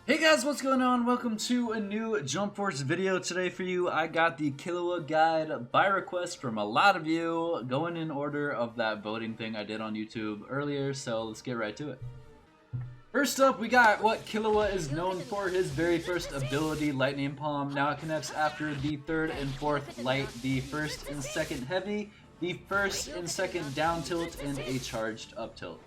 Hey guys, what's going on? Welcome to a new Jump Force video today for you. I got the Killua guide by request from a lot of you, going in order of that voting thing I did on YouTube earlier, so let's get right to it. First up, we got what Killua is known for, his very first ability, Lightning Palm. Now it connects after the third and fourth light, the first and second heavy, the first and second down tilt, and a charged up tilt.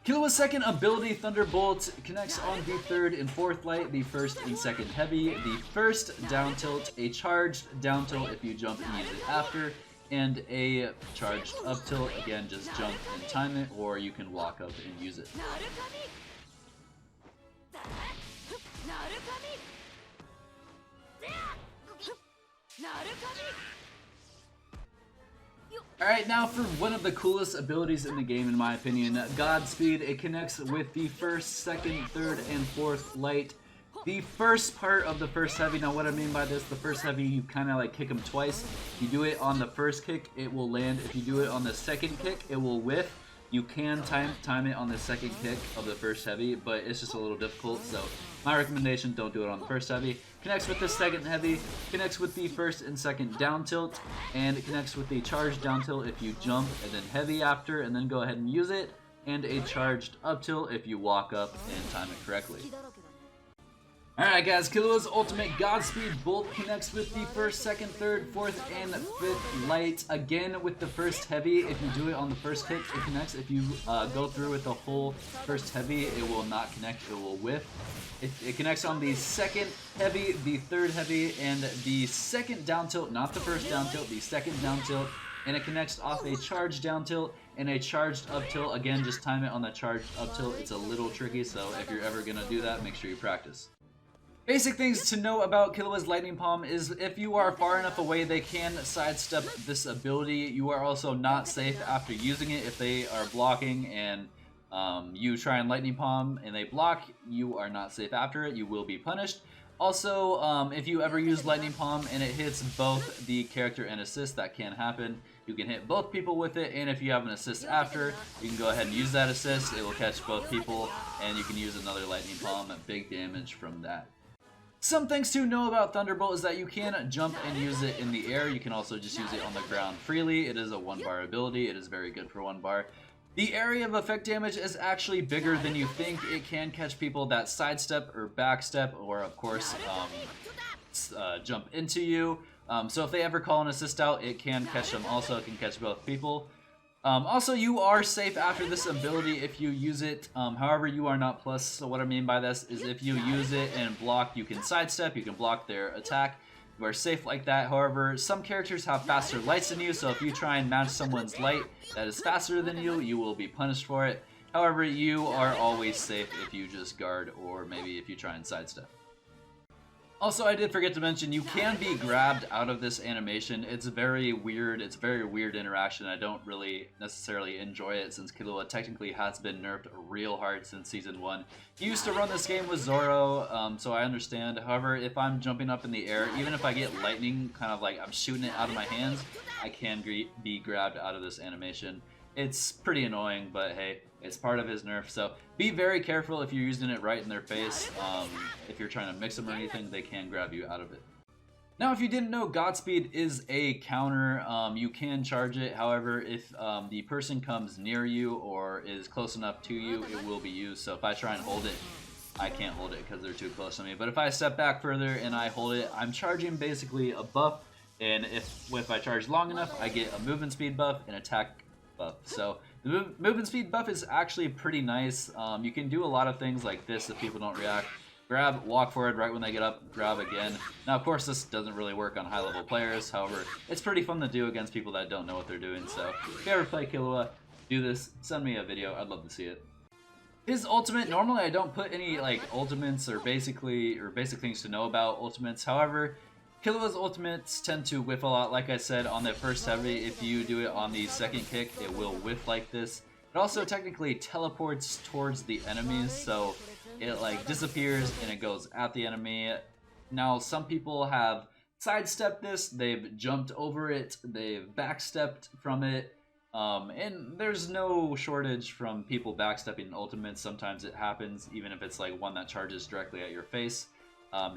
Killua's second ability, Thunderbolt, connects on the third and fourth light, the first and second heavy, the first down tilt, a charged down tilt if you jump and use it after, and a charged up tilt. Again, just jump and time it, or you can walk up and use it. Alright, now for one of the coolest abilities in the game, in my opinion, Godspeed. It connects with the first, second, third, and fourth light. The first part of the first heavy, now what I mean by this, the first heavy, you kind of like kick them twice. If you do it on the first kick, it will land. If you do it on the second kick, it will whiff. You can time it on the second kick of the first heavy, but it's just a little difficult, so my recommendation, don't do it on the first heavy. Connects with the second heavy, connects with the first and second down tilt, and it connects with the charged down tilt if you jump and then heavy after, and then go ahead and use it, and a charged up tilt if you walk up and time it correctly. Alright guys, Killua's ultimate Godspeed Bolt connects with the first, second, third, fourth, and fifth light. Again with the first heavy, if you do it on the first kick, it connects. If you go through with the whole first heavy, it will not connect, it will whiff. It connects on the second heavy, the third heavy, and the second down tilt, not the first down tilt, the second down tilt. And it connects off a charged down tilt and a charged up tilt. Again, just time it on the charged up tilt. It's a little tricky, so if you're ever going to do that, make sure you practice. Basic things to know about Killua's Lightning Palm is if you are far enough away, they can sidestep this ability. You are also not safe after using it. If they are blocking and you try and Lightning Palm and they block, you are not safe after it. You will be punished. Also, if you ever use Lightning Palm and it hits both the character and assist, that can happen. You can hit both people with it, and if you have an assist after, you can go ahead and use that assist. It will catch both people, and you can use another Lightning Palm at big damage from that. Some things to know about Thunderbolt is that you can jump and use it in the air. You can also just use it on the ground freely. It is a 1-bar ability. It is very good for 1 bar. The area of effect damage is actually bigger than you think. It can catch people that sidestep or backstep, or of course jump into you. So if they ever call an assist out, it can catch them also. It can catch both people. Also, you are safe after this ability if you use it. However, you are not plus. So what I mean by this is if you use it and block, you can sidestep, you can block their attack. You are safe like that. However, some characters have faster lights than you, so if you try and match someone's light that is faster than you, you will be punished for it. However, you are always safe if you just guard, or maybe if you try and sidestep. Also, I did forget to mention, you can be grabbed out of this animation. It's very weird. It's a very weird interaction. I don't really necessarily enjoy it since Killua technically has been nerfed real hard since Season 1. He used to run this game with Zoro, so I understand. However, if I'm jumping up in the air, even if I get lightning, kind of like I'm shooting it out of my hands, I can be grabbed out of this animation. It's pretty annoying, but hey, it's part of his nerf, so be very careful if you're using it right in their face. If you're trying to mix them or anything, they can grab you out of it. Now, if you didn't know, Godspeed is a counter. You can charge it, however, if the person comes near you or is close enough to you, it will be used. So if I try and hold it, I can't hold it because they're too close to me. But if I step back further and I hold it, I'm charging basically a buff, and if I charge long enough, I get a movement speed buff and attack buff. So the movement speed buff is actually pretty nice. You can do a lot of things like this if people don't react. Grab, walk forward right when they get up, grab again. Now, of course, this doesn't really work on high-level players. However, it's pretty fun to do against people that don't know what they're doing. So if you ever play Killua, do this. Send me a video. I'd love to see it. His ultimate, normally I don't put any like ultimates or basic things to know about ultimates. However, Killua's ultimates tend to whiff a lot. Like I said, on the first heavy, if you do it on the second kick, it will whiff like this. It also technically teleports towards the enemies, so it like disappears and it goes at the enemy. Now some people have sidestepped this, they've jumped over it, they've backstepped from it, and there's no shortage from people backstepping ultimates. Sometimes it happens, even if it's like one that charges directly at your face.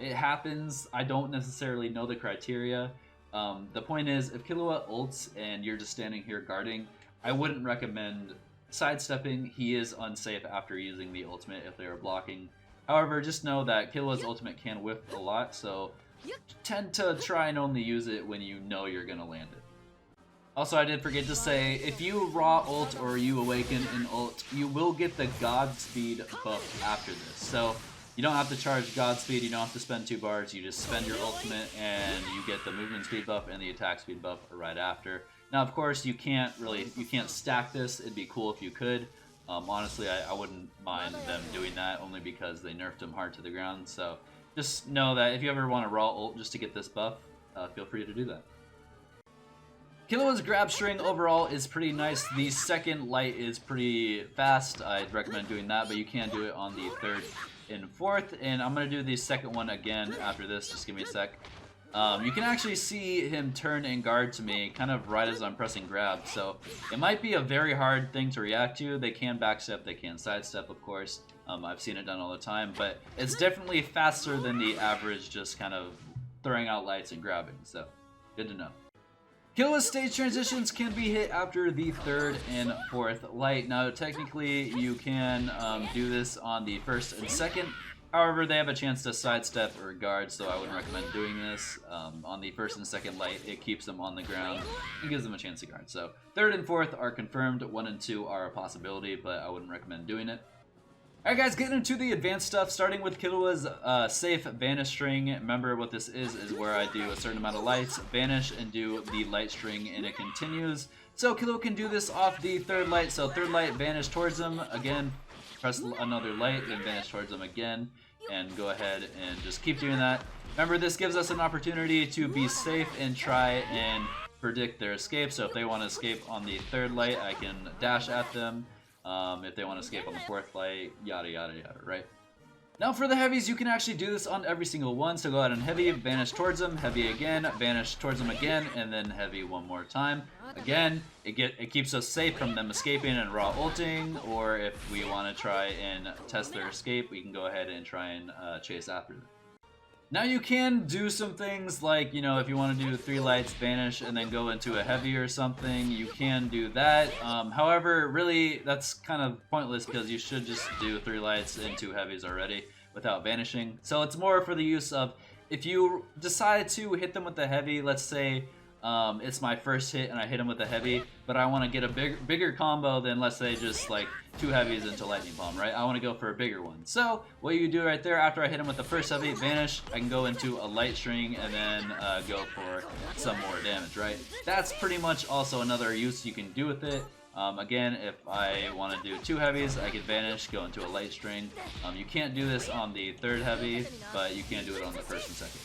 It happens. I don't necessarily know the criteria. The point is, if Killua ults and you're just standing here guarding, I wouldn't recommend sidestepping. He is unsafe after using the ultimate if they are blocking. However, just know that Killua's ultimate can whiff a lot, so tend to try and only use it when you know you're gonna land it. Also, I did forget to say, if you raw ult or you awaken an ult, you will get the Godspeed buff after this. So you don't have to charge Godspeed, you don't have to spend 2 bars, you just spend your ultimate and you get the movement speed buff and the attack speed buff right after. Now, of course, you can't stack this. It'd be cool if you could. Honestly, I wouldn't mind them doing that, only because they nerfed him hard to the ground. So just know that if you ever want to raw ult just to get this buff, feel free to do that. Killua's grab string overall is pretty nice. The second light is pretty fast. I'd recommend doing that, but you can do it on the third and fourth. And I'm going to do the second one again after this. Just give me a sec. You can actually see him turn and guard to me kind of right as I'm pressing grab, so it might be a very hard thing to react to. They can backstep, they can sidestep, of course. I've seen it done all the time, but it's definitely faster than the average just kind of throwing out lights and grabbing, so good to know. Killua's stage transitions can be hit after the third and fourth light. Now, technically, you can do this on the first and second. However, they have a chance to sidestep or guard, so I wouldn't recommend doing this. On the first and second light, it keeps them on the ground and gives them a chance to guard. So third and fourth are confirmed, 1 and 2 are a possibility, but I wouldn't recommend doing it. Alright guys, getting into the advanced stuff, starting with Killua's safe Vanish string. Remember what this is where I do a certain amount of lights, vanish, and do the light string, and it continues. So Killua can do this off the third light, so third light, vanish towards them, again, press another light, then vanish towards them again, and go ahead and just keep doing that. Remember, this gives us an opportunity to be safe and try and predict their escape. So if they want to escape on the third light, I can dash at them. If they want to escape on the fourth light, yada yada yada, right? Now for the heavies, you can actually do this on every single one. So go ahead and heavy, vanish towards them, heavy again, vanish towards them again, and then heavy one more time. Again, it keeps us safe from them escaping and raw ulting, or if we want to try and test their escape, we can go ahead and try and chase after them. Now you can do some things like, you know, if you want to do 3 lights, vanish, and then go into a heavy or something, you can do that. However, really, that's kind of pointless because you should just do 3 lights and 2 heavies already without vanishing. So it's more for the use of, if you decide to hit them with the heavy, let's say it's my first hit and I hit him with a heavy, but I want to get a bigger combo than, let's say, just like 2 heavies into lightning bomb, right? I want to go for a bigger one. So what you do right there, after I hit him with the first heavy, vanish, I can go into a light string and then go for some more damage, right? That's pretty much also another use you can do with it. Again, if I want to do 2 heavies, I can vanish, go into a light string. You can't do this on the third heavy, but you can do it on the first and second.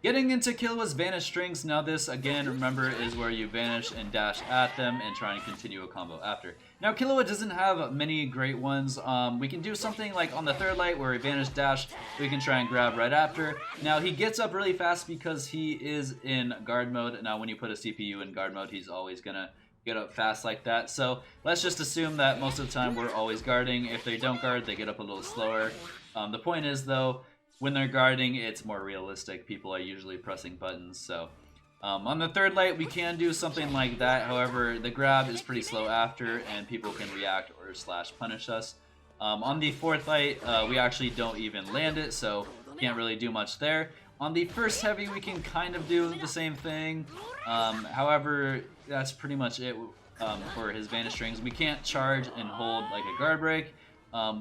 Getting into Killua's vanish strings, now this, again, remember, is where you vanish and dash at them and try and continue a combo after. Now, Killua doesn't have many great ones. We can do something like on the third light where we vanish dash, we can try and grab right after. Now, he gets up really fast because he is in guard mode. Now, when you put a CPU in guard mode, he's always gonna get up fast like that. So let's just assume that most of the time we're always guarding. If they don't guard, they get up a little slower. The point is, though, when they're guarding, it's more realistic. People are usually pressing buttons, so on the third light, we can do something like that. However, the grab is pretty slow after, and people can react or slash punish us. On the fourth light, we actually don't even land it, so can't really do much there. On the first heavy, we can kind of do the same thing. However, that's pretty much it for his vanish strings. We can't charge and hold like a guard break.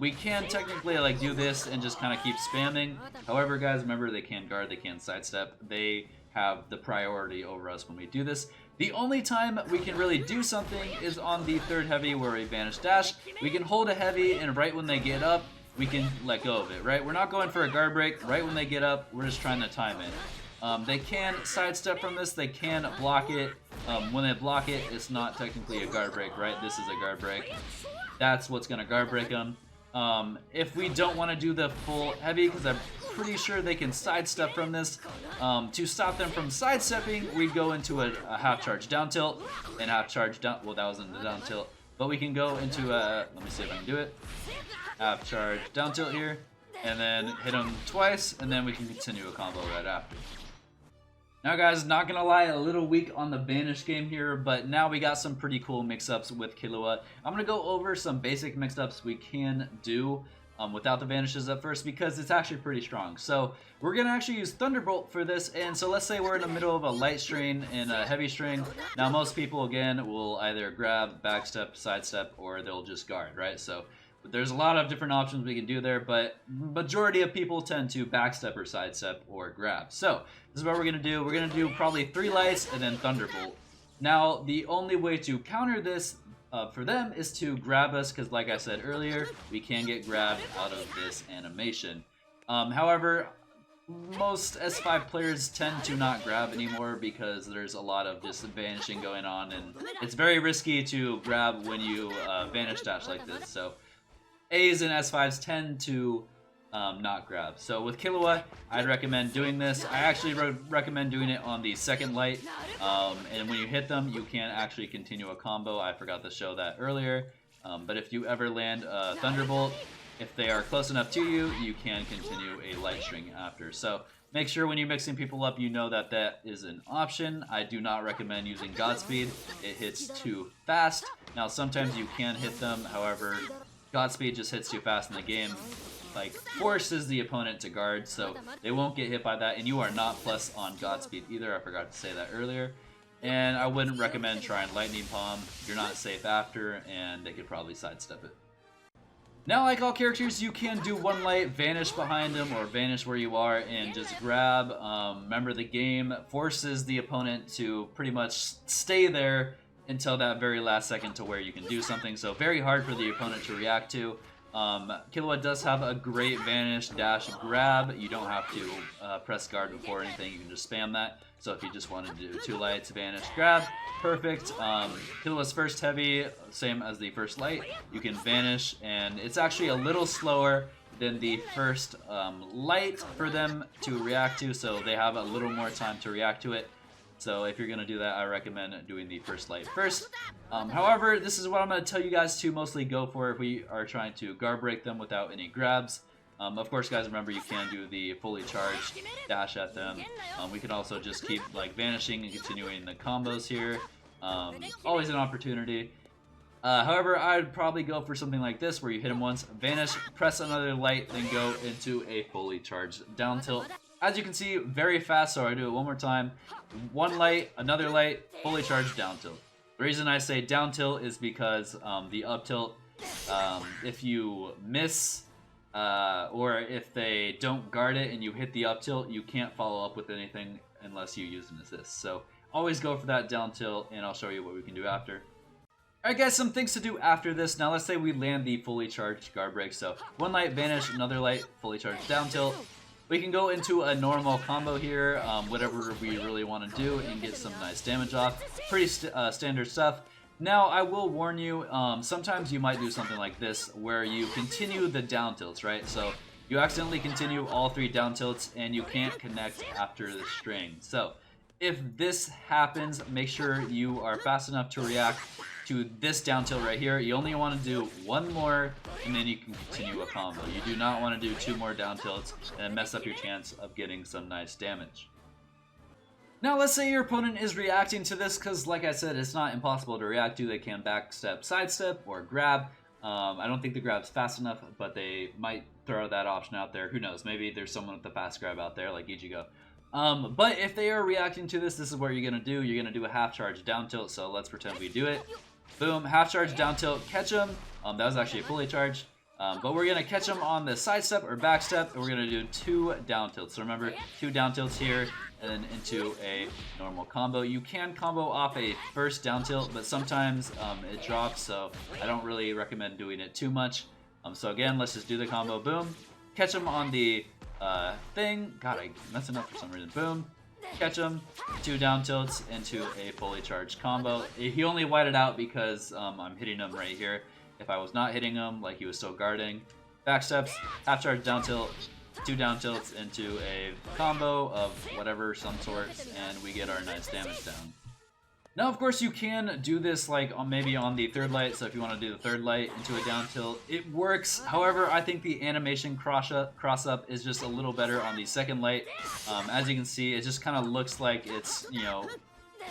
We can technically like do this and just kind of keep spamming. However, guys, remember, they can guard, they can sidestep. They have the priority over us when we do this. The only time we can really do something is on the third heavy where we vanish dash. We can hold a heavy, and right when they get up, we can let go of it, right? We're not going for a guard break. Right when they get up, we're just trying to time it. They can sidestep from this, they can block it. when they block it, it's not technically a guard break, right? This is a guard break. That's what's going to guard break them. If we don't want to do the full heavy, because I'm pretty sure they can sidestep from this, to stop them from sidestepping, we go into a half charge down tilt and half charge down. Well, that was in the down tilt, but we can go into a. Let me see if I can do it. Half charge down tilt here, and then hit them twice, and then we can continue a combo right after. Now guys, not gonna lie, a little weak on the Vanish game here, but now we got some pretty cool mix-ups with Killua. I'm gonna go over some basic mix-ups we can do without the Vanishes at first, because it's actually pretty strong. So we're gonna actually use Thunderbolt for this, and so let's say we're in the middle of a light string and a heavy string. Now most people, again, will either grab, backstep, sidestep, or they'll just guard, right? So but there's a lot of different options we can do there, but majority of people tend to backstep or sidestep or grab. So this is what we're going to do. We're going to do probably 3 lights and then Thunderbolt. Now, the only way to counter this for them is to grab us, because like I said earlier, we can get grabbed out of this animation. However, most S5 players tend to not grab anymore because there's a lot of just vanishing going on, and it's very risky to grab when you vanish dash like this. So A's and S5s tend to not grab. So with Killua, I'd recommend doing this. I actually recommend doing it on the second light, and when you hit them, you can actually continue a combo. I forgot to show that earlier, but if you ever land a Thunderbolt, if they are close enough to you, you can continue a light string after. So make sure when you're mixing people up, you know that that is an option. I do not recommend using Godspeed. It hits too fast. Now sometimes you can hit them, however, Godspeed just hits too fast in the game, like forces the opponent to guard, so they won't get hit by that, and you are not plus on Godspeed either. I forgot to say that earlier. And I wouldn't recommend trying Lightning Palm. You're not safe after, and they could probably sidestep it. Now, like all characters, you can do 1 light, vanish behind them, or vanish where you are, and just grab. Remember, the game forces the opponent to pretty much stay there until that very last second to where you can do something, so very hard for the opponent to react to. Killua does have a great vanish, dash, grab. You don't have to press guard before anything, you can just spam that. So if you just want to do 2 lights, vanish, grab, perfect. Killua's first heavy, same as the first light, you can vanish, and it's actually a little slower than the first light for them to react to, so they have a little more time to react to it. So if you're going to do that, I recommend doing the first light first. However, this is what I'm going to tell you guys to mostly go for if we are trying to guard break them without any grabs. Of course, guys, remember you can do the fully charged dash at them. We can also just keep like vanishing and continuing the combos here. Always an opportunity. However, I'd probably go for something like this where you hit them once, vanish, press another light, then go into a fully charged down tilt. As you can see, very fast, so I do it one more time. 1 light, another light, fully charged down tilt. The reason I say down tilt is because the up tilt, if you miss or if they don't guard it and you hit the up tilt, you can't follow up with anything unless you use an assist. So always go for that down tilt, and I'll show you what we can do after. Alright guys, some things to do after this. Now let's say we land the fully charged guard break. So 1 light, vanish, another light, fully charged down tilt. We can go into a normal combo here, whatever we really want to do, and get some nice damage off. Pretty standard stuff. Now, I will warn you, sometimes you might do something like this, where you continue the down tilts, right? So, you accidentally continue all 3 down tilts, and you can't connect after the string. So, if this happens, make sure you are fast enough to react to this down tilt right here. You only want to do 1 more, and then you can continue a combo. You do not want to do 2 more down tilts and mess up your chance of getting some nice damage. Now let's say your opponent is reacting to this, because like I said, it's not impossible to react to. They can backstep, sidestep, or grab. I don't think the grab's fast enough, but they might throw that option out there. Who knows? Maybe there's someone with the fast grab out there, like Ichigo. But if they are reacting to this, this is what you're going to do. You're going to do a half charge down tilt, so let's pretend we do it. Boom, half charge down tilt, catch them. That was actually a fully charged. But we're going to catch them on the sidestep or backstep, and we're going to do 2 down tilts. So remember, 2 down tilts here, and then into a normal combo. You can combo off a first down tilt, but sometimes it drops, so I don't really recommend doing it too much. So again, let's just do the combo. Boom, catch them on the thing. God, I'm messing up for some reason. Boom, catch him, 2 down tilts into a fully charged combo. He only whited out because I'm hitting him right here. If I was not hitting him, like he was still guarding, backsteps, half charge down tilt, 2 down tilts into a combo of whatever, some sorts, and we get our nice damage down. Now, of course, you can do this like maybe on the third light, so if you want to do the third light into a down tilt, it works. However, I think the animation cross up is just a little better on the second light. As you can see, it just kind of looks like it's, you know,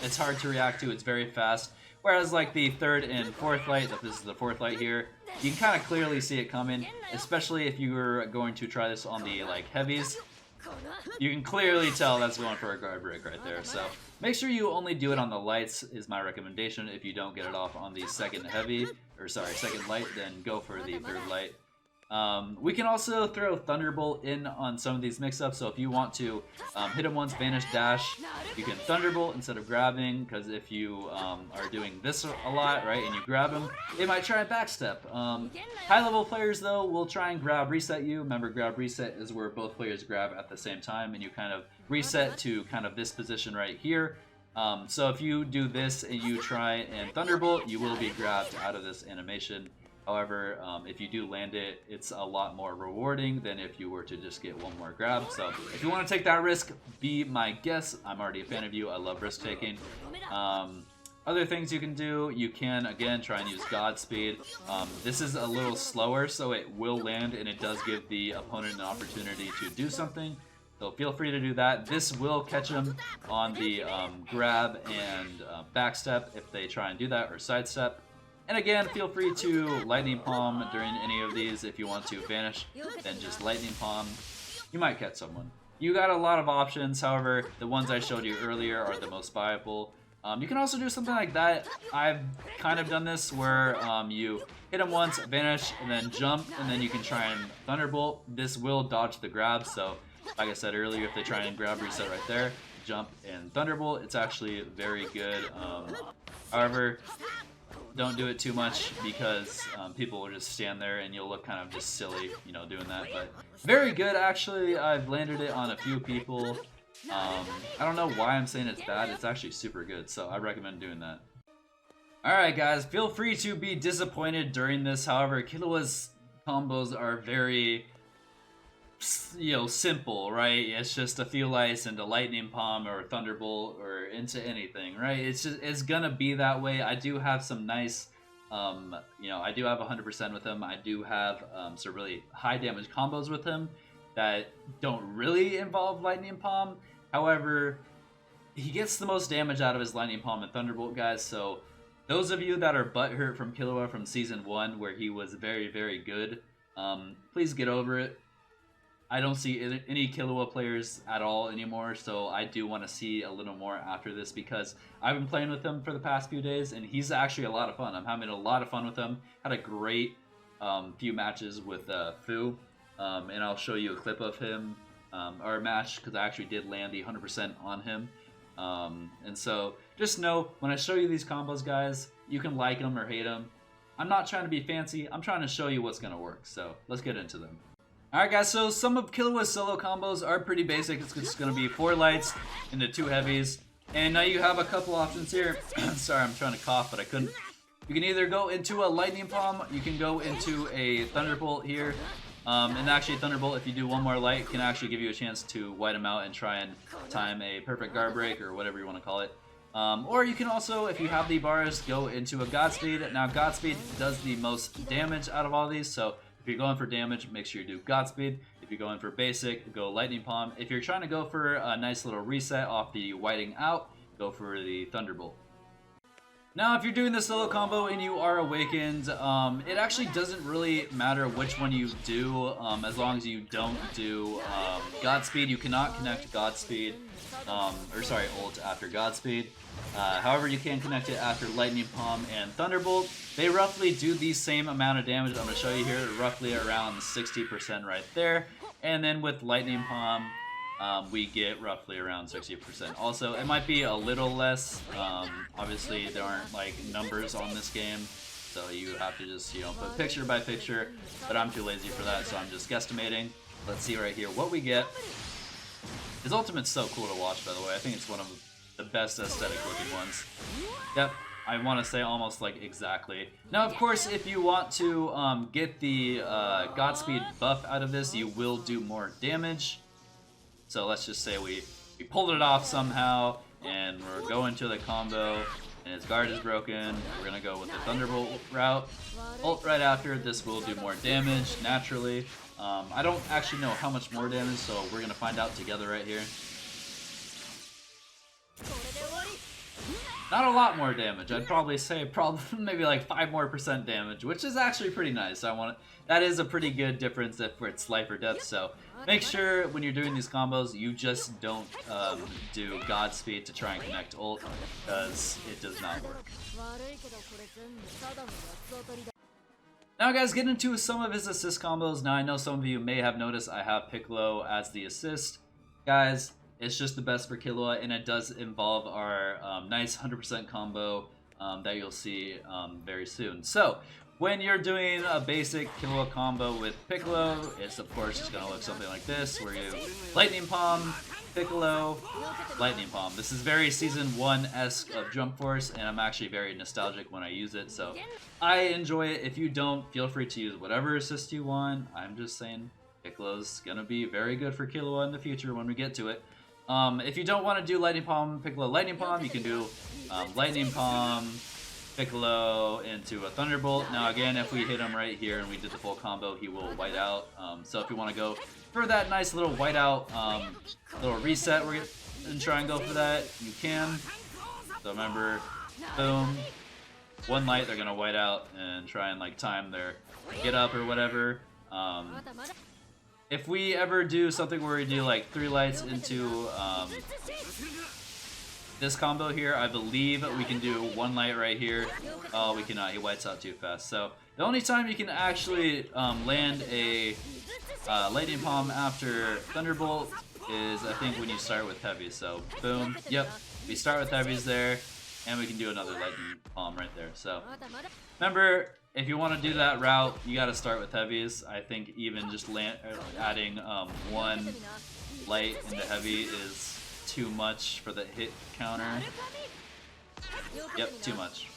it's hard to react to, it's very fast. Whereas like the third and fourth light, this is the fourth light here, you can kind of clearly see it coming, especially if you were going to try this on the like heavies. You can clearly tell that's going for a guard break right there, so make sure you only do it on the lights is my recommendation. If you don't get it off on the second light, then go for the third light. We can also throw Thunderbolt in on some of these mix-ups, so if you want to hit him once, Vanish, dash, you can Thunderbolt instead of grabbing, because if you are doing this a lot, right, and you grab him, they might try and backstep. High-level players, though, will try and grab reset you. Remember, grab reset is where both players grab at the same time, and you kind of reset to kind of this position right here. So if you do this and you try and Thunderbolt, you will be grabbed out of this animation. However, if you do land it, it's a lot more rewarding than if you were to just get one more grab. So if you want to take that risk, be my guest. I'm already a fan of you. I love risk taking. Other things you can do, you can, again, try and use Godspeed. This is a little slower, so it will land, and it does give the opponent an opportunity to do something. So feel free to do that. This will catch them on the grab and backstep if they try and do that, or sidestep. And again, feel free to Lightning Palm during any of these. If you want to Vanish, then just Lightning Palm. You might catch someone. You got a lot of options, however, the ones I showed you earlier are the most viable. You can also do something like that. I've kind of done this where you hit him once, Vanish, and then jump, and then you can try and Thunderbolt. This will dodge the grab, so like I said earlier, if they try and grab reset right there, jump and Thunderbolt, it's actually very good. However, don't do it too much because people will just stand there and you'll look kind of just silly, you know, doing that. But very good, actually. I've landed it on a few people. I don't know why I'm saying it's bad. It's actually super good, so I recommend doing that. Alright guys, feel free to be disappointed during this. However, Killua's combos are very, you know, simple, right? It's just a Feel Ice into Lightning Palm or Thunderbolt or into anything, right? It's gonna be that way. I do have some nice, you know, I do have 100% with him. I do have some really high damage combos with him that don't really involve Lightning Palm. However, he gets the most damage out of his Lightning Palm and Thunderbolt, guys, so those of you that are butthurt from Killua from Season 1, where he was very, very good, please get over it. I don't see any Killua players at all anymore, so I do want to see a little more after this because I've been playing with him for the past few days, and he's actually a lot of fun. I'm having a lot of fun with him. Had a great few matches with Fu, and I'll show you a clip of him, or a match, because I actually did land the 100% on him. And so just know, when I show you these combos, guys, you can like them or hate them. I'm not trying to be fancy. I'm trying to show you what's going to work, so let's get into them. Alright guys, so some of Killua's solo combos are pretty basic. It's just going to be 4 lights into 2 heavies. And now you have a couple options here. Sorry, I'm trying to cough, but I couldn't. You can either go into a Lightning Palm, you can go into a Thunderbolt here. And actually Thunderbolt, if you do one more light, can actually give you a chance to white him out and try and time a perfect guard break or whatever you want to call it. Or you can also, if you have the bars, go into a Godspeed. Now Godspeed does the most damage out of all these, so if you're going for damage, make sure you do Godspeed. If you're going for basic, go Lightning Palm. If you're trying to go for a nice little reset off the whiting out, go for the Thunderbolt. Now, if you're doing the solo combo and you are awakened, it actually doesn't really matter which one you do, as long as you don't do Godspeed. You cannot connect Godspeed, ult after Godspeed. However, you can connect it after Lightning Palm and Thunderbolt. They roughly do the same amount of damage. I'm going to show you here, roughly around 60% right there. And then with Lightning Palm, we get roughly around 60%. Also, it might be a little less. Obviously, there aren't like numbers on this game, so you have to just, you know, put picture by picture. But I'm too lazy for that, so I'm just guesstimating. Let's see right here what we get. His ultimate's so cool to watch, by the way. I think it's one of the best aesthetic looking ones. Yep, I want to say almost like exactly. Now, of course, if you want to get the Godspeed buff out of this, you will do more damage. So let's just say we pulled it off somehow, and we're going to the combo, and his guard is broken. We're gonna go with the Thunderbolt route. Ult right after, this will do more damage, naturally. I don't actually know how much more damage, so we're gonna find out together right here. Not a lot more damage. I'd probably say maybe like 5% more damage, which is actually pretty nice. That is a pretty good difference if it's life or death. So make sure when you're doing these combos, you just don't do Godspeed to try and connect ult, because it does not work. Now guys, get into some of his assist combos. Now I know some of you may have noticed I have Piccolo as the assist. Guys, it's just the best for Killua, and it does involve our nice 100% combo that you'll see very soon. So, when you're doing a basic Killua combo with Piccolo, it's of course just going to look something like this, where you Lightning Palm, Piccolo, Lightning Palm. This is very Season 1-esque of Jump Force, and I'm actually very nostalgic when I use it, so I enjoy it. If you don't, feel free to use whatever assist you want. I'm just saying Piccolo's going to be very good for Killua in the future when we get to it. If you don't want to do Lightning Palm, Piccolo, Lightning Palm, you can do Lightning Palm, Piccolo into a Thunderbolt. Now again, if we hit him right here and we did the full combo, he will white out. So if you want to go for that nice little white out, little reset, and try and go for that, you can. So remember, boom, one light, they're going to white out and try and like time their get up or whatever. If we ever do something where we do like 3 lights into this combo here, I believe we can do 1 light right here. Oh, we cannot. He whites out too fast. So the only time you can actually land a Lightning Palm after Thunderbolt is, I think, when you start with heavy. So boom. Yep. We start with heavies there, and we can do another Lightning Palm right there. So remember, if you want to do that route, you got to start with heavies. I think even just adding 1 light into heavy is too much for the hit counter. Yep, too much.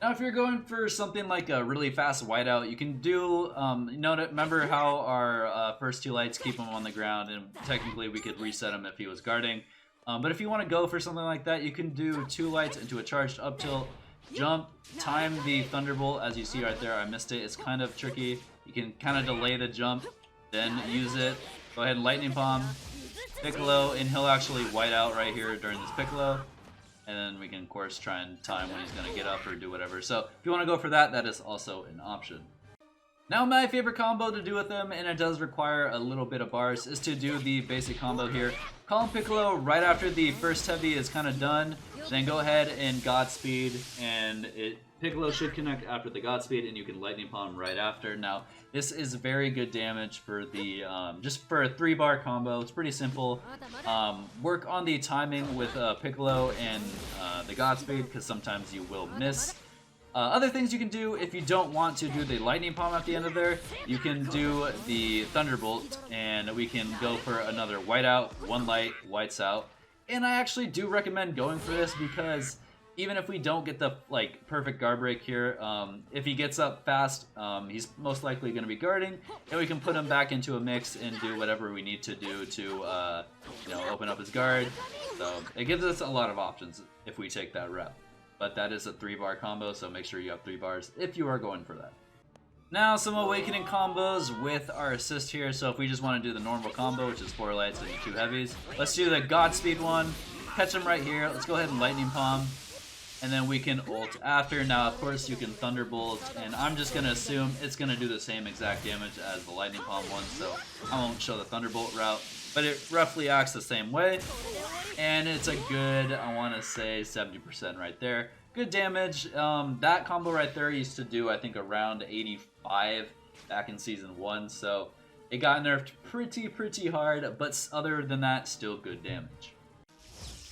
Now if you're going for something like a really fast whiteout, you can do, remember how our first 2 lights keep him on the ground, and technically we could reset him if he was guarding. But if you want to go for something like that, you can do 2 lights into a charged up tilt, jump, time the Thunderbolt, as you see right there. I missed it. It's kind of tricky. You can kind of delay the jump, then use it. Go ahead and Lightning Palm Piccolo, and he'll actually white out right here during this Piccolo. And then we can, of course, try and time when he's going to get up or do whatever. So if you want to go for that, that is also an option. Now my favorite combo to do with them, and it does require a little bit of bars, is to do the basic combo here. Call him Piccolo right after the first heavy is kind of done. Then go ahead and Godspeed, and Piccolo should connect after the Godspeed, and you can Lightning Palm right after. Now, this is very good damage for the just for a 3-bar combo. It's pretty simple. Work on the timing with Piccolo and the Godspeed, because sometimes you will miss. Other things you can do, if you don't want to do the Lightning Palm at the end of there, you can do the Thunderbolt, and we can go for another whiteout. 1 light, whites out. And I actually do recommend going for this, because even if we don't get the perfect guard break here, if he gets up fast, he's most likely going to be guarding, and we can put him back into a mix and do whatever we need to do to open up his guard. So it gives us a lot of options if we take that route. But that is a 3-bar combo, so make sure you have 3 bars if you are going for that. Now some awakening combos with our assist here. So if we just want to do the normal combo, which is 4 lights and 2 heavies, let's do the Godspeed one. Catch him right here. Let's go ahead and Lightning Palm, and then we can ult after. Now of course you can Thunderbolt, and I'm just going to assume it's going to do the same exact damage as the Lightning Palm one, so I won't show the Thunderbolt route, but it roughly acts the same way. And it's a good, I want to say 70% right there. Good damage. That combo right there used to do, I think, around 85 back in Season 1, so it got nerfed pretty hard, but other than that, still good damage.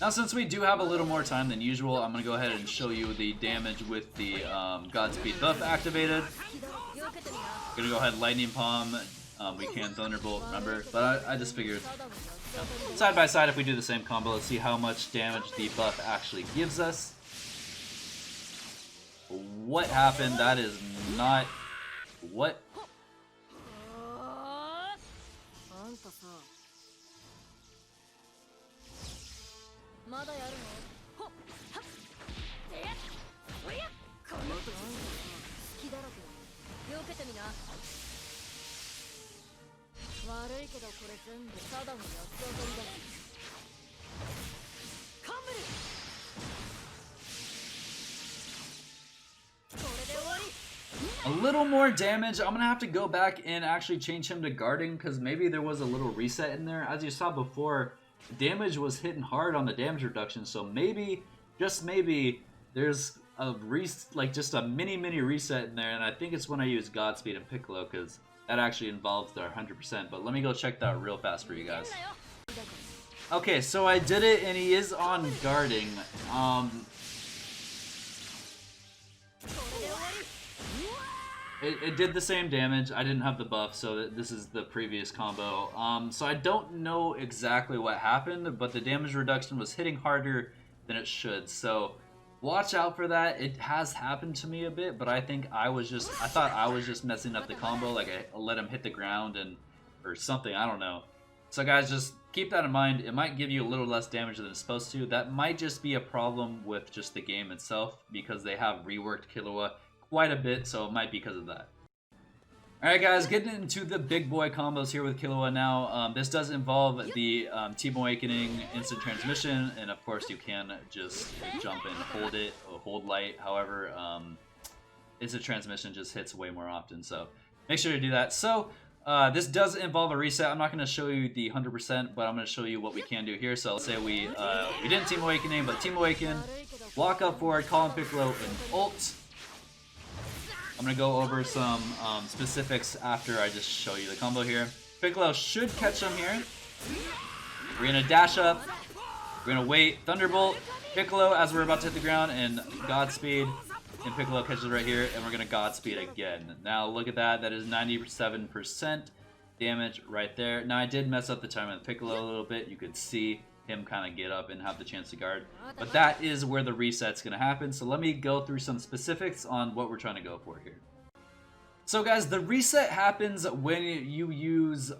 Now since we do have a little more time than usual, I'm going to go ahead and show you the damage with the Godspeed buff activated. I'm going to go ahead and Lightning Palm We can Thunderbolt, remember? But I just figured, side by side, if we do the same combo, let's see how much damage the buff actually gives us. What happened? That is not... What? A little more damage. I'm gonna have to go back and actually change him to guarding because maybe there was a little reset in there. As you saw before, damage was hitting hard on the damage reduction, so maybe, just maybe, there's a just a mini reset in there, and I think it's when I use Godspeed and Piccolo because that actually involves their 100%. But let me go check that real fast for you guys. Okay, so I did it, and he is on guarding. It did the same damage. I didn't have the buff, so this is the previous combo. So I don't know exactly what happened, but the damage reduction was hitting harder than it should. So watch out for that. It has happened to me a bit, but I think I thought I was just messing up the combo, like I let him hit the ground or something. I don't know. So guys, just keep that in mind. It might give you a little less damage than it's supposed to. That might just be a problem with just the game itself because they have reworked Killua quite a bit, so it might be because of that. Alright guys, getting into the big boy combos here with Killua now. This does involve the Team Awakening, instant transmission, and of course you can just jump and hold it, or hold light. However, instant transmission just hits way more often, so make sure to do that. So this does involve a reset. I'm not going to show you the 100%, but I'm going to show you what we can do here. So let's say we didn't Team Awakening, but Team Awaken, walk up forward, call in Piccolo, and ult. I'm going to go over some specifics after I just show you the combo here. Piccolo should catch him here. We're going to dash up. We're going to wait. Thunderbolt, Piccolo as we're about to hit the ground, and Godspeed. And Piccolo catches right here, and we're going to Godspeed again. Now look at that. That is 97% damage right there. Now I did mess up the timing of Piccolo a little bit. You could see him kind of get up and have the chance to guard. But that is where the reset's going to happen. So let me go through some specifics on what we're trying to go for here. So guys, the reset happens when you use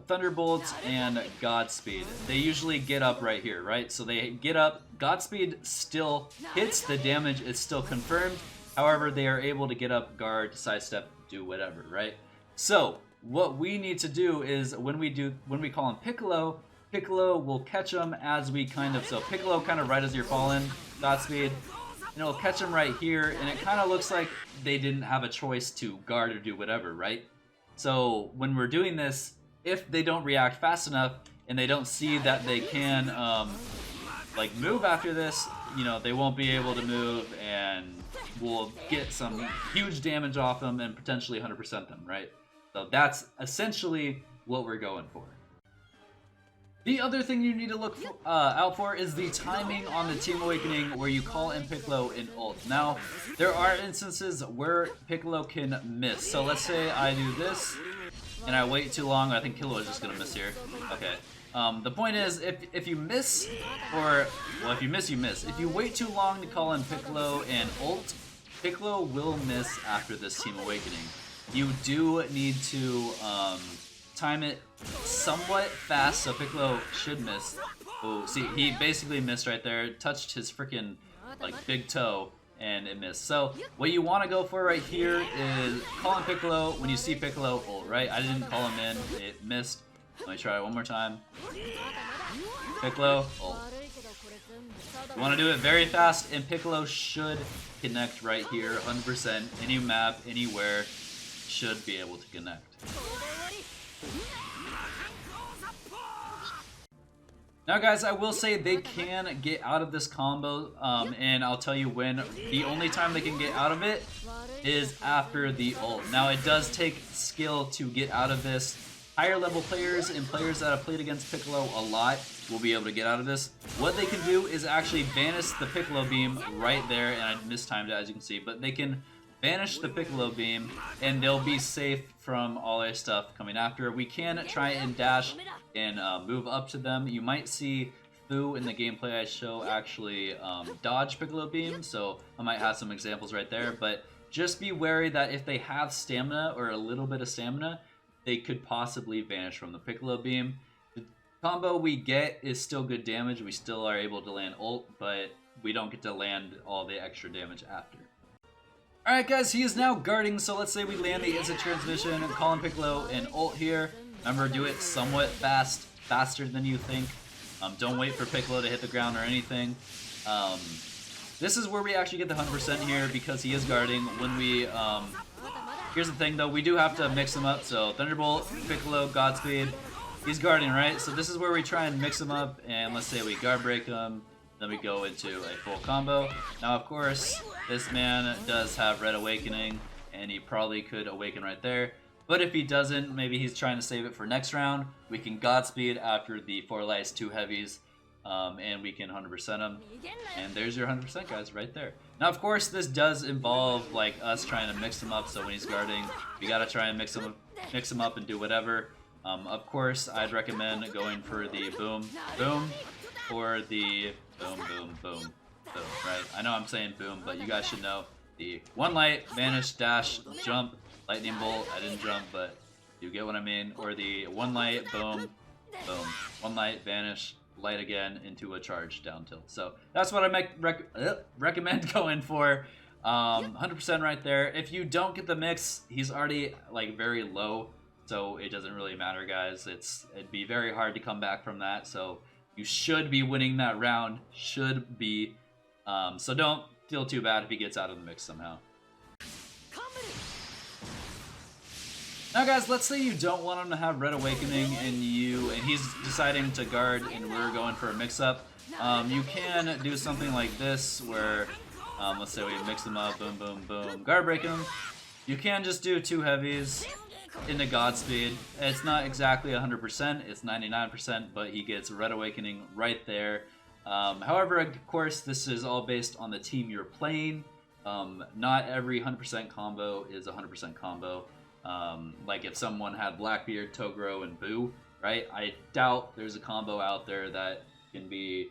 Thunderbolt and Godspeed. They usually get up right here, right? So they get up, Godspeed still hits, the damage is still confirmed. However, they are able to get up, guard, sidestep, do whatever, right? So what we need to do is when we call in Piccolo, Piccolo will catch him as we so Piccolo kind of right as you're falling, Godspeed, and it'll catch him right here, and it kind of looks like they didn't have a choice to guard or do whatever, right? So when we're doing this, if they don't react fast enough and they don't see that they can like move after this, you know, they won't be able to move, and we'll get some huge damage off them and potentially 100% them, right? So that's essentially what we're going for. The other thing you need to look out for is the timing on the Team Awakening where you call in Piccolo and ult. Now, there are instances where Piccolo can miss. So let's say I do this and I wait too long. I think Killua is just going to miss here. Okay. The point is, if you miss, well, if you miss, you miss. If you wait too long to call in Piccolo and ult, Piccolo will miss after this Team Awakening. You do need to time it somewhat fast, so Piccolo should miss. Oh, see, he basically missed right there. Touched his freaking like big toe, and it missed. So what you want to go for right here is call in Piccolo when you see Piccolo ult, right? I didn't call him in, it missed. Let me try it one more time. Piccolo ult. You want to do it very fast, and Piccolo should connect right here, 100%. Any map, anywhere, should be able to connect. Now guys, I will say they can get out of this combo, and I'll tell you when. The only time they can get out of it is after the ult. Now it does take skill to get out of this. Higher level players and players that have played against Piccolo a lot will be able to get out of this. What they can do is actually Vanish the Piccolo beam right there, and I mistimed it as you can see, but they can Vanish the Piccolo Beam, and they'll be safe from all our stuff coming after. We can try and dash and move up to them. You might see Fu in the gameplay I show actually dodge Piccolo Beam, so I might have some examples right there, but just be wary that if they have stamina or a little bit of stamina, they could possibly vanish from the Piccolo Beam. The combo we get is still good damage. We still are able to land ult, but we don't get to land all the extra damage after. Alright guys, he is now guarding, so let's say we land the instant transmission and call in Piccolo and ult here. Remember, do it somewhat fast, faster than you think. Don't wait for Piccolo to hit the ground or anything. This is where we actually get the 100% here because he is guarding. When we, here's the thing though, we do have to mix him up. So Thunderbolt, Piccolo, Godspeed, he's guarding, right? So this is where we try and mix him up, and let's say we guard break him, then we go into a full combo. Now of course, this man does have Red Awakening, and he probably could awaken right there. But if he doesn't, maybe he's trying to save it for next round. We can Godspeed after the 4 lights, 2 heavies, and we can 100% him. And there's your 100% guys right there. Now of course this does involve like us trying to mix him up, so when he's guarding, we gotta try and mix him up and do whatever. Of course I'd recommend going for the boom, boom, or the boom, boom, boom, boom, right? I know I'm saying boom, but you guys should know the 1 light, vanish, dash, jump, lightning bolt. I didn't jump, but you get what I mean. Or the 1 light, boom, boom, 1 light, vanish, light again into a charge down tilt. So that's what I recommend going for. 100% right there. If you don't get the mix, he's already like very low, so it doesn't really matter, guys. It'd be very hard to come back from that. So you should be winning that round. Should be. So don't feel too bad if he gets out of the mix somehow. Now guys, let's say you don't want him to have Red Awakening and he's deciding to guard and we're going for a mix-up. You can do something like this where, let's say we mix them up, boom, boom, boom, guard break him. You can just do 2 heavies into Godspeed. It's not exactly 100%, it's 99%, but he gets Red Awakening right there. However, of course, this is all based on the team you're playing. Not every 100% combo is a 100% combo. Like if someone had Blackbeard, Toguro, and Boo, right? I doubt there's a combo out there that can be,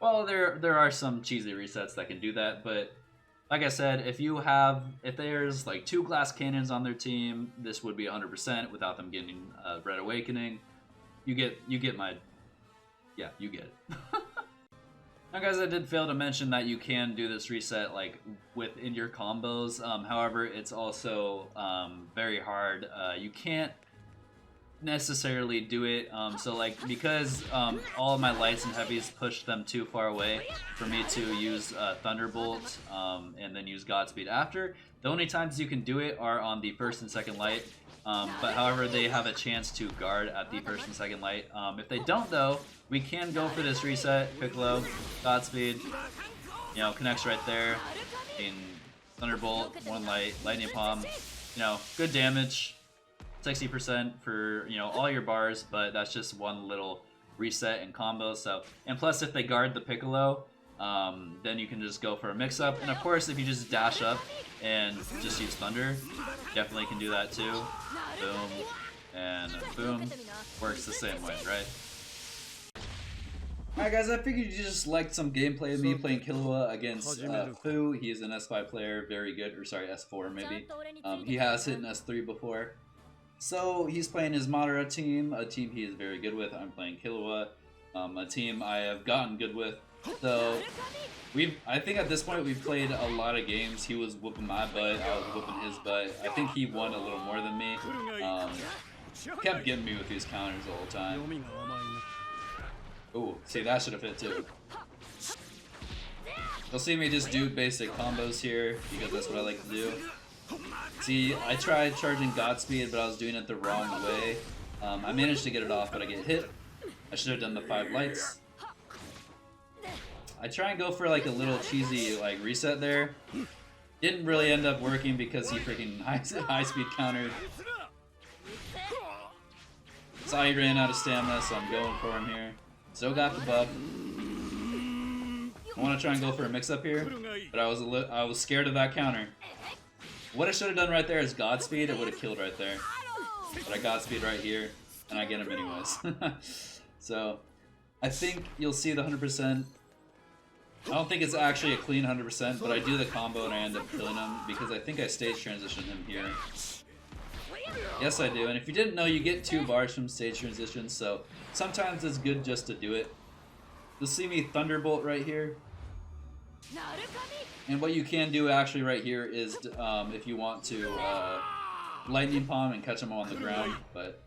well, there are some cheesy resets that can do that, but like I said, if there's like 2 glass cannons on their team, this would be 100% without them getting Red Awakening. You get my, yeah, you get it. Now guys, I did fail to mention that you can do this reset like within your combos. However, it's also very hard. You can't necessarily do it. So like because all of my lights and heavies push them too far away for me to use Thunderbolt and then use Godspeed after. The only times you can do it are on the 1st and 2nd light. But however, they have a chance to guard at the 1st and 2nd light. If they don't though, we can go for this reset. Piccolo, Godspeed, you know, connects right there. In Thunderbolt, 1 light, Lightning Palm, you know, good damage, 60% for, you know, all your bars, but that's just one little reset and combo. So, and plus if they guard the Piccolo, then you can just go for a mix-up. And of course, if you just dash up and just use Thunder, definitely can do that too. Boom, and boom. Works the same way, right? Alright guys, I figured you just liked some gameplay of me playing Killua against Fu. He is an S5 player, very good, or sorry, S4 maybe. He has hit an S3 before. So he's playing his Madara team, a team he is very good with. I'm playing Killua, a team I have gotten good with. So I think at this point we've played a lot of games. He was whooping my butt, I was whooping his butt. I think he won a little more than me. Kept getting me with these counters the whole time. Ooh, see, that should have hit too. You'll see me just do basic combos here because that's what I like to do. See, I tried charging Godspeed, but I was doing it the wrong way. I managed to get it off, but I get hit. I should have done the 5 lights. I try and go for like a little cheesy like reset there. Didn't really end up working because he freaking high speed countered. So he ran out of stamina, so I'm going for him here. Still got the buff. I want to try and go for a mix up here, but I was scared of that counter. What I should have done right there is Godspeed. It would have killed right there. But I Godspeed right here, and I get him anyways. So, I think you'll see the 100%. I don't think it's actually a clean 100%, but I do the combo and I end up killing him because I think I stage transition him here. Yes, I do. And if you didn't know, you get 2 bars from stage transition, so sometimes it's good just to do it. You'll see me Thunderbolt right here. And what you can do actually right here is, if you want to, Lightning Palm and catch him on the ground, but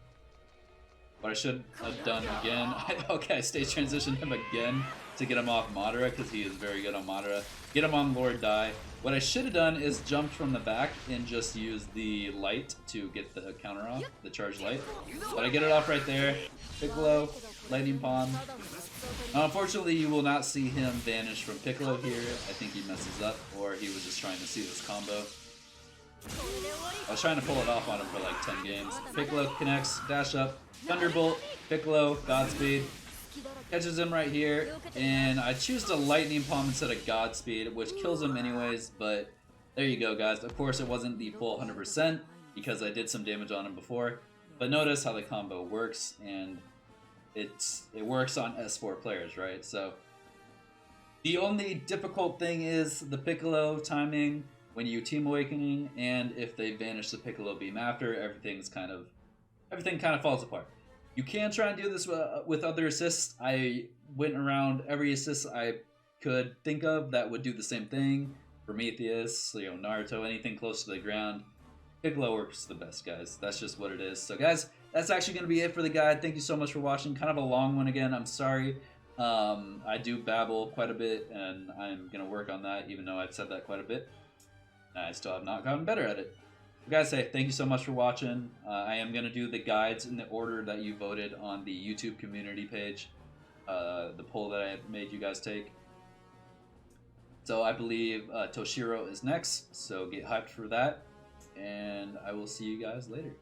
what I should have done again, okay, I stage transition him again to get him off Madara because he is very good on Madara. Get him on Lord Dai. What I should have done is jumped from the back and just used the light to get the counter off, the charge light. But I get it off right there. Piccolo, Lightning Palm. Unfortunately, you will not see him vanish from Piccolo here. I think he messes up, or he was just trying to see this combo. I was trying to pull it off on him for like 10 games. Piccolo connects, dash up, Thunderbolt, Piccolo, Godspeed. Catches him right here, and I choose to Lightning Palm instead of Godspeed, which kills him anyways, but there you go, guys. Of course, it wasn't the full 100% because I did some damage on him before, but notice how the combo works, and it works on S4 players, right? So the only difficult thing is the Piccolo timing when you Team Awakening, and if they vanish the Piccolo beam after, everything kind of falls apart. You can try and do this with other assists. I went around every assist I could think of that would do the same thing. Prometheus, Naruto, anything close to the ground. Piccolo works the best, guys. That's just what it is. So, guys, that's actually going to be it for the guide. Thank you so much for watching. Kind of a long one again. I'm sorry. I do babble quite a bit, and I'm going to work on that, even though I've said that quite a bit. I still have not gotten better at it. Guys, thank you so much for watching. I am going to do the guides in the order that you voted on the YouTube community page, the poll that I made you guys take. So I believe Toshiro is next, so get hyped for that, and I will see you guys later.